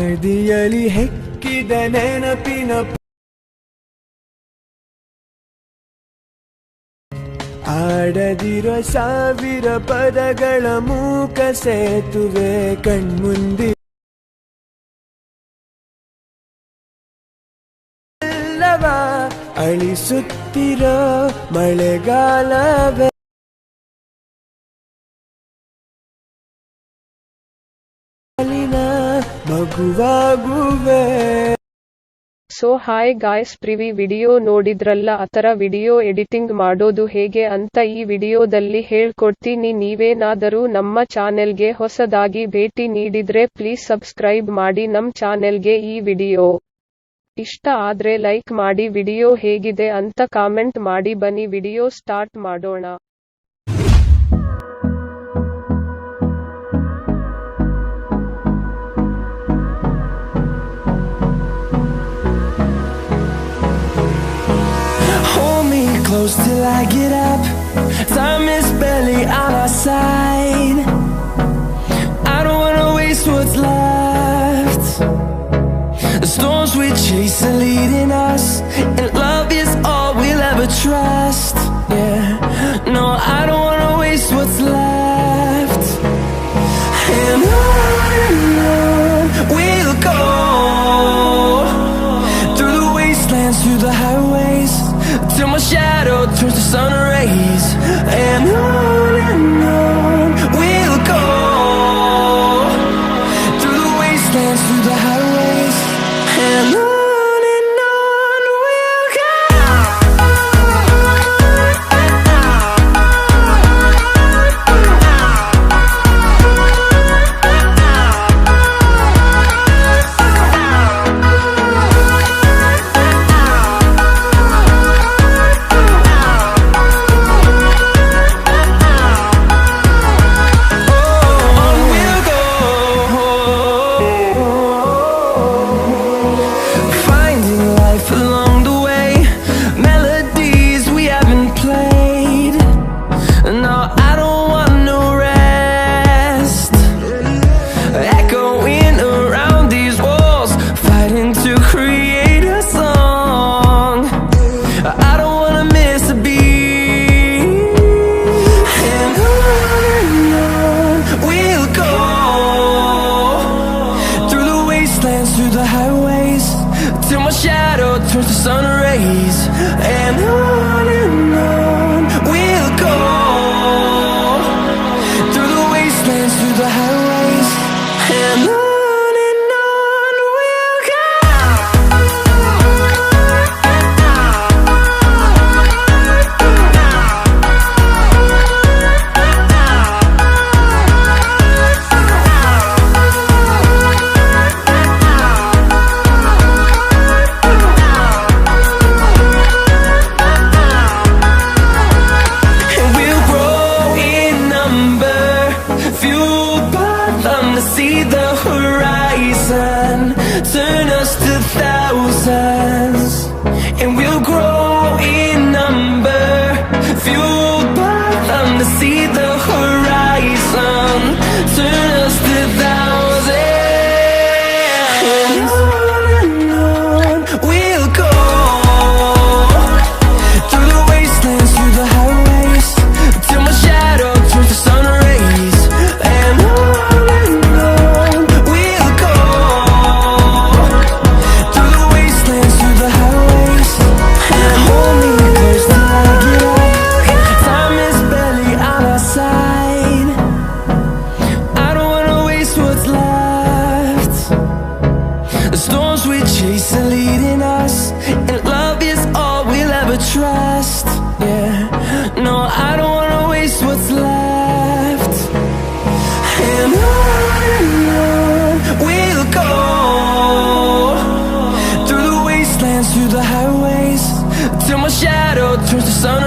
ಹಾದಿಯಲಿ ಹೆಕ್ಕಿದ ನೆನಪಿನ ಆಡದಿರೋ ಸಾವಿರ ಪದಗಳ ಮೂಕ ಸೇತುವೆ ಕಣ್ಮುಂದಿ ಅಳಿಸುತ್ತಿರೋ ಮಳೆಗಾಲವೇ ಮಗುವಾಗುವೆ. So hi guys, previous video ನೋಡಿದ್ರಲ್ಲ, ಆತರ ವಿಡಿಯೋ ಎಡಿಟಿಂಗ್ ಮಾಡೋದು ಹೇಗೆ ಅಂತ ಈ ವಿಡಿಯೋದಲ್ಲಿ ಹೇಳ್ಕೊಡ್ತೀನಿ. ನೀವೇನಾದರೂ ನಮ್ಮ ಚಾನೆಲ್ಗೆ ಹೊಸದಾಗಿ ಭೇಟಿ ನೀಡಿದ್ರೆ ಪ್ಲೀಸ್ ಸಬ್ಸ್ಕ್ರೈಬ್ ಮಾಡಿ ನಮ್ ಚಾನೆಲ್ಗೆ. ಈ ವಿಡಿಯೋ ಇಷ್ಟ ಆದ್ರೆ ಲೈಕ್ ಮಾಡಿ, ವಿಡಿಯೋ ಹೇಗಿದೆ ಅಂತ ಕಾಮೆಂಟ್ ಮಾಡಿ. ಬನ್ನಿ ವಿಡಿಯೋ ಸ್ಟಾರ್ಟ್ ಮಾಡೋಣ. Close till I get up, time is barely on our side. I don't wanna waste what's left. The storms we chase are leading us, and love is all we'll ever trust. Yeah, no, I don't wanna waste what's left. And on we'll go, through the wastelands, through the highways, till my shadow turns to sun rays. And on we'll go, through the wastelands, through the highways. And on we'll go. Through the highways, till my shadow turns to sun rays. And on we'll go, through the wastelands, through the highways. And on we'll go. See the horizon, turn us to thousands, and we'll grow in number, fueled by them to see the horizon, turn us to thousands. And on we'll go, through the wastelands, through the highways, till my shadow turns to sun rays. And on trust, yeah, no, I don't wanna waste what's left. And on we'll go, through the wastelands, through the highways, till my shadow turns to sun